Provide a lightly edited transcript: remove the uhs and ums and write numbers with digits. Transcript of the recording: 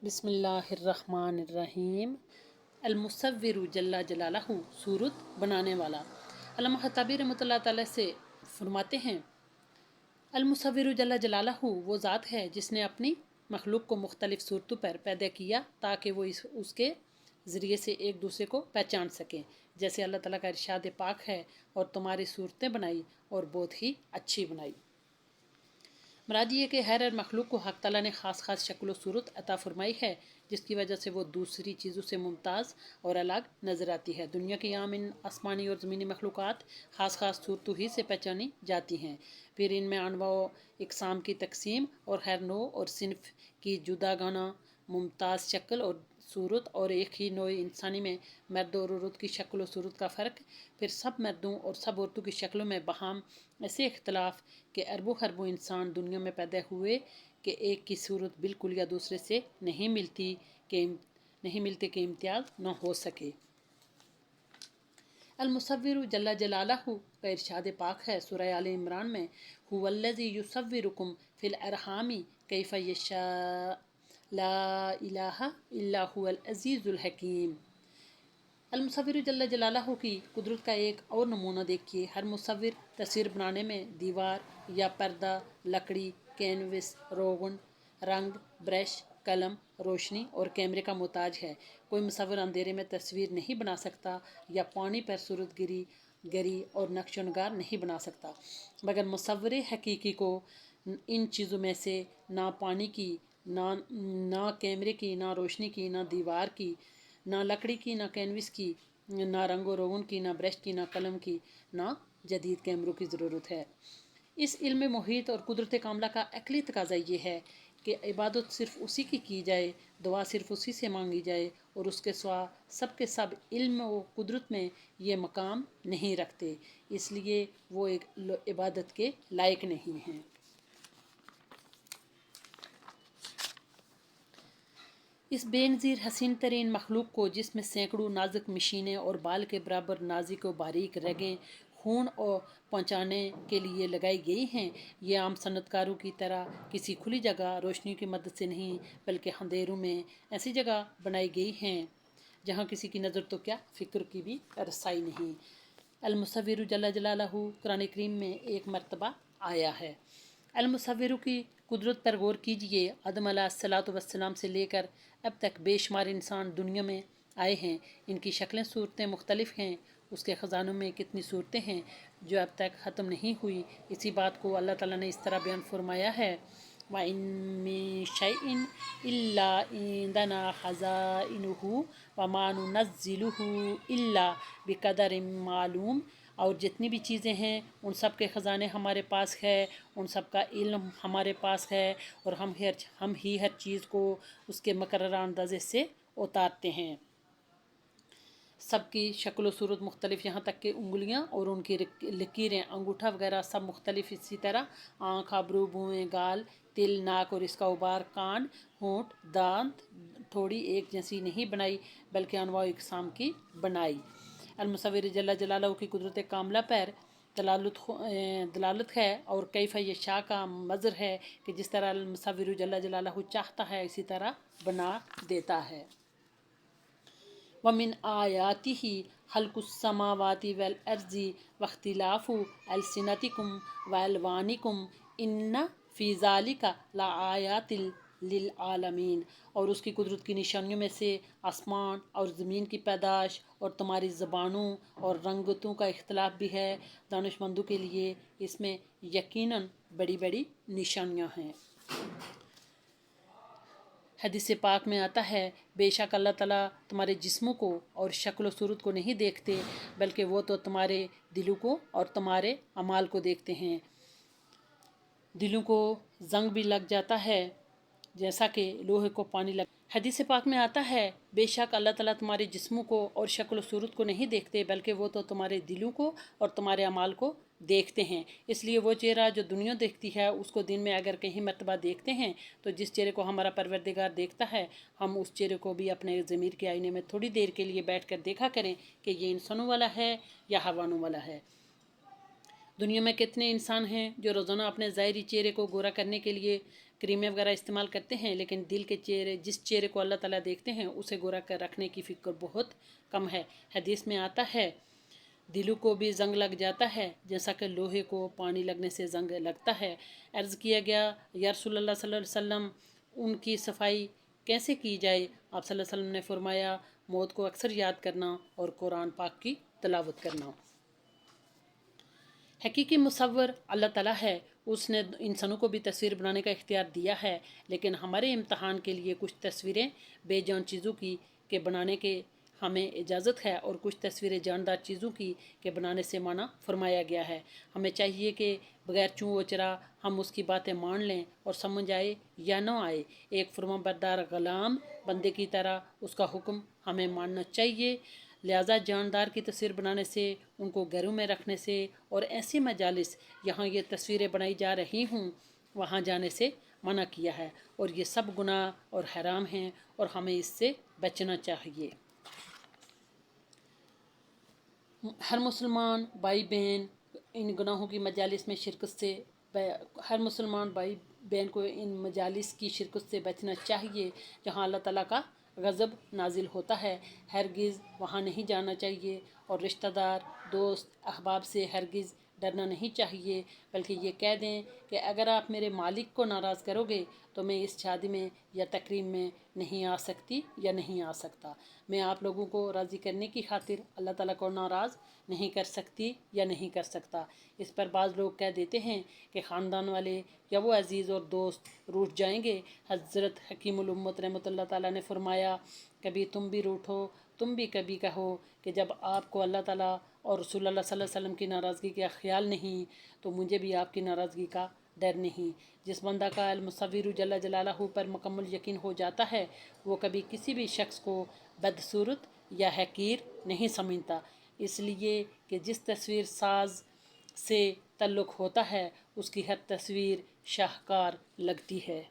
बिस्मिल्लाहिर्रहमानिर्रहीम। अलमुसव्विरु जल्ला जलालहू, सूरत बनाने वाला। अल्लामा खत्ताबी रहमतुल्लाह तआला से फरमाते हैं, अलमुसव्विरु जल्ला जलालहू वो ज़ात है जिसने अपनी मखलूक को मुख्तलिफ सूरतों पर पैदा किया ताकि वो उसके ज़रिए से एक दूसरे को पहचान सकें। जैसे अल्लाह ताला का इरशाद पाक है, और तुम्हारी सूरतें बनाई और बहुत ही अच्छी बनाई। मुराद ये कि हर मखलूक को हक़ ताला ने ख़ास ख़ास शक्ल सूरत अता फ़रमाई है, जिसकी वजह से वो दूसरी चीज़ों से मुमताज़ और अलग नज़र आती है। दुनिया की आम इन आसमानी और ज़मीनी मखलूक़ात ख़ास ख़ास सूरतों ही से पहचानी जाती हैं। फिर इनमें अनवा इकसाम की तकसीम और हर नौ और सिनफ की जुदागाना मुमताज़ शक्ल और सूरत, और एक ही नौ इंसानी में मर्द और औरत की शक्ल और सूरत का फ़र्क। फिर सब मर्दों और सब औरतों की शक्लों में बहाम ऐसे इख्तलाफ कि अरबों खरबों इंसान दुनिया में पैदा हुए कि एक की सूरत बिल्कुल या दूसरे से नहीं मिलती कि इम्तियाज़ न हो सके। अलमुसव्विरु जल्ला जलालहू का इरशाद पाक है सूरह आल इमरान में, हुवल्लज़ी युसव्विरुकुम फ़िल अरहामी कैफ़ यशा ला इलाहा इल्ला हुवल अज़ीज़ुल हकीम। अलमुसव्विरु जल्ला जलालहू की कुदरत का एक और नमूना देखिए। हर मुसव्विर तस्वीर बनाने में दीवार या पर्दा, लकड़ी, कैनवस, रोगन, रंग, ब्रश, कलम, रोशनी और कैमरे का मोहताज है। कोई मुसव्विर अंधेरे में तस्वीर नहीं बना सकता या पानी पर सूरत गरी और नक्शो नगार नहीं बना सकता, मगर मुसव्विर हकीकी को इन चीज़ों में से ना पानी की, ना कैमरे की, ना रोशनी की, ना दीवार की, ना लकड़ी की, ना कैनवस की, ना रंगो रोगन की, ना ब्रश की, ना कलम की, ना जदीद कैमरों की ज़रूरत है। इस इल्म मुहीत और कुदरत कामला का अक़ली तकाज़ा ये है कि इबादत सिर्फ़ उसी की जाए, दुआ सिर्फ़ उसी से मांगी जाए, और उसके सिवा सब के सब इल्म व कुदरत में ये मकाम नहीं रखते, इसलिए वो एक इबादत के लायक नहीं हैं। इस बेनज़ीर हसीन तरीन मखलूक को, जिसमें सैकड़ों नाजुक मशीनें और बाल के बराबर नाजुक व बारीक रगें खून और पहुँचाने के लिए लगाई गई हैं, ये आम सनतकारों की तरह किसी खुली जगह रोशनी की मदद से नहीं, बल्कि अंधेरों में ऐसी जगह बनाई गई हैं जहाँ किसी की नज़र तो क्या फ़िक्र की भी रसाई नहीं। अलमुसव्विरु जल्ला जलालहू कुरान करीम में एक मरतबा आया है। अलमुसव्विरु की कुदरत पर गौर कीजिए। आदम अलैहिस्सलातु वस्सलाम से लेकर अब तक बेशुमार इंसान दुनिया में आए हैं, इनकी शक्लें सूरतें मुख्तलिफ हैं, उसके ख़जानों में कितनी सूरतें हैं जो अब तक ख़त्म नहीं हुई। इसी बात को अल्लाह ताला ने इस तरह बयान फरमाया है, व इन मिन शैइन इल्ला इंदना खज़ाइनुहु व मा नुनज़्ज़िलुहु इल्ला बिक़दरिन मालूम। और जितनी भी चीज़ें हैं उन सब के ख़जाने हमारे पास है, उन सब का इल्म हमारे पास है, और हम ही हर चीज़ को उसके मुकर्रर अंदाज़े से उतारते हैं। सबकी शक्ल सूरत मुख्तलिफ, यहाँ तक कि उंगलियाँ और उनकी लकीरें, अंगूठा वगैरह सब मुख्तलिफ। इसी तरह आँख, अबरू, भुएँ, गाल, तिल, नाक और इसका उबार, कान, होंठ, दांत, थोड़ी एक जैसी नहीं बनाई, बल्कि अनवा इकसाम की बनाई। अलमुसव्विर जल्ला जलालहू की कुदरत कामला पर दलालत है, और कैफ़ यशा का मज़र है कि जिस तरह अलमुसव्विर जल्ला जलालहू चाहता है इसी तरह बना देता है। वमिन आयातिही खल्कुस्समावाति वल अर्ज़ि वख्तिलाफु अलसिनतिकुम व अलवानिकुम इन्ना फ़ी ज़ालिका लआयातिल लिल आलमीन। और उसकी कुदरत की निशानियों में से आसमान और ज़मीन की पैदाश और तुम्हारी ज़बानों और रंगतों का इख्तलाफ भी है। दानिशमंदों के लिए इसमें यकीनन बड़ी बड़ी निशानियाँ हैं। हदीस पाक में आता है, बेशक अल्लाह ताला तुम्हारे जिस्मों को और शक्ल सूरत को नहीं देखते, बल्कि वो तो तुम्हारे दिलों को और तुम्हारे अमाल को देखते हैं। दिलों को जंग भी लग जाता है जैसा कि लोहे को पानी लग। हदीस पाक में आता है, बेशक अल्लाह ताला तुम्हारे जिस्मों को और शक्ल सूरत को नहीं देखते, बल्कि वो तो तुम्हारे दिलों को और तुम्हारे अमाल को देखते हैं। इसलिए वो चेहरा जो दुनिया देखती है उसको दिन में अगर कहीं मरतबा देखते हैं, तो जिस चेहरे को हमारा परवरदिगार देखता है, हम उस चेहरे को भी अपने ज़मीर के आईने में थोड़ी देर के लिए बैठ कर देखा करें कि ये इंसानों वाला है या हवानों वाला है। دنیا میں کتنے انسان ہیں جو روزانہ اپنے ظاہری چہرے کو گورا کرنے کے لیے کریمیں وغیرہ استعمال کرتے ہیں، لیکن دل کے چہرے، جس چہرے کو اللہ تعالیٰ دیکھتے ہیں، اسے گورا کر رکھنے کی فکر بہت کم ہے۔ حدیث میں آتا ہے دلوں کو بھی زنگ لگ جاتا ہے جیسا کہ لوہے کو پانی لگنے سے زنگ لگتا ہے۔ عرض کیا گیا یا رسول اللہ صلی اللہ علیہ وسلم ان کی صفائی کیسے کی جائے؟ آپ صلی اللہ علیہ وسلم نے فرمایا موت کو اکثر یاد کرنا اور قرآن پاک کی تلاوت کرنا۔ حقیقی مصور اللہ تعالیٰ ہے، اس نے انسانوں کو بھی تصویر بنانے کا اختیار دیا ہے، لیکن ہمارے امتحان کے لیے کچھ تصویریں بے جان چیزوں کی کے بنانے کے ہمیں اجازت ہے اور کچھ تصویریں جاندار چیزوں کی کے بنانے سے منع فرمایا گیا ہے۔ ہمیں چاہیے کہ بغیر چوں و چرا ہم اس کی باتیں مان لیں اور سمجھ آئے یا نہ آئے، ایک فرما بردار غلام بندے کی طرح اس کا حکم ہمیں ماننا چاہیے۔ لہٰذا جاندار کی تصویر بنانے سے، ان کو گھروں میں رکھنے سے اور ایسی مجالس یہاں یہ تصویریں بنائی جا رہی ہوں وہاں جانے سے منع کیا ہے، اور یہ سب گناہ اور حرام ہیں اور ہمیں اس سے بچنا چاہیے۔ ہر مسلمان بھائی بہن ان گناہوں کی مجالس میں شرکت سے ہر مسلمان بھائی بہن کو ان مجالس کی شرکت سے بچنا چاہیے جہاں اللہ تعالیٰ کا غضب نازل ہوتا ہے۔ ہرگز وہاں نہیں جانا چاہیے اور رشتہ دار، دوست، احباب سے ہرگز ڈرنا نہیں چاہیے، بلکہ یہ کہہ دیں کہ اگر آپ میرے مالک کو ناراض کرو گے تو میں اس شادی میں یا تقریب میں نہیں آ سکتی یا نہیں آ سکتا۔ میں آپ لوگوں کو راضی کرنے کی خاطر اللہ تعالیٰ کو ناراض نہیں کر سکتی یا نہیں کر سکتا۔ اس پر بعض لوگ کہہ دیتے ہیں کہ خاندان والے یا وہ عزیز اور دوست روٹھ جائیں گے۔ حضرت حکیم الامت رحمۃ اللہ تعالیٰ نے فرمایا کبھی تم بھی روٹھو، تم بھی کبھی کہو کہ جب آپ کو اللہ تعالیٰ اور رسول اللہ صلی اللہ علیہ وسلم کی ناراضگی کا خیال نہیں تو مجھے بھی آپ کی ناراضگی کا ڈر نہیں۔ جس بندہ کا المصور جل جلالہ پر مکمل یقین ہو جاتا ہے وہ کبھی کسی بھی شخص کو بدصورت یا حقیر نہیں سمجھتا، اس لیے کہ جس تصویر ساز سے تعلق ہوتا ہے اس کی ہر تصویر شاہکار لگتی ہے۔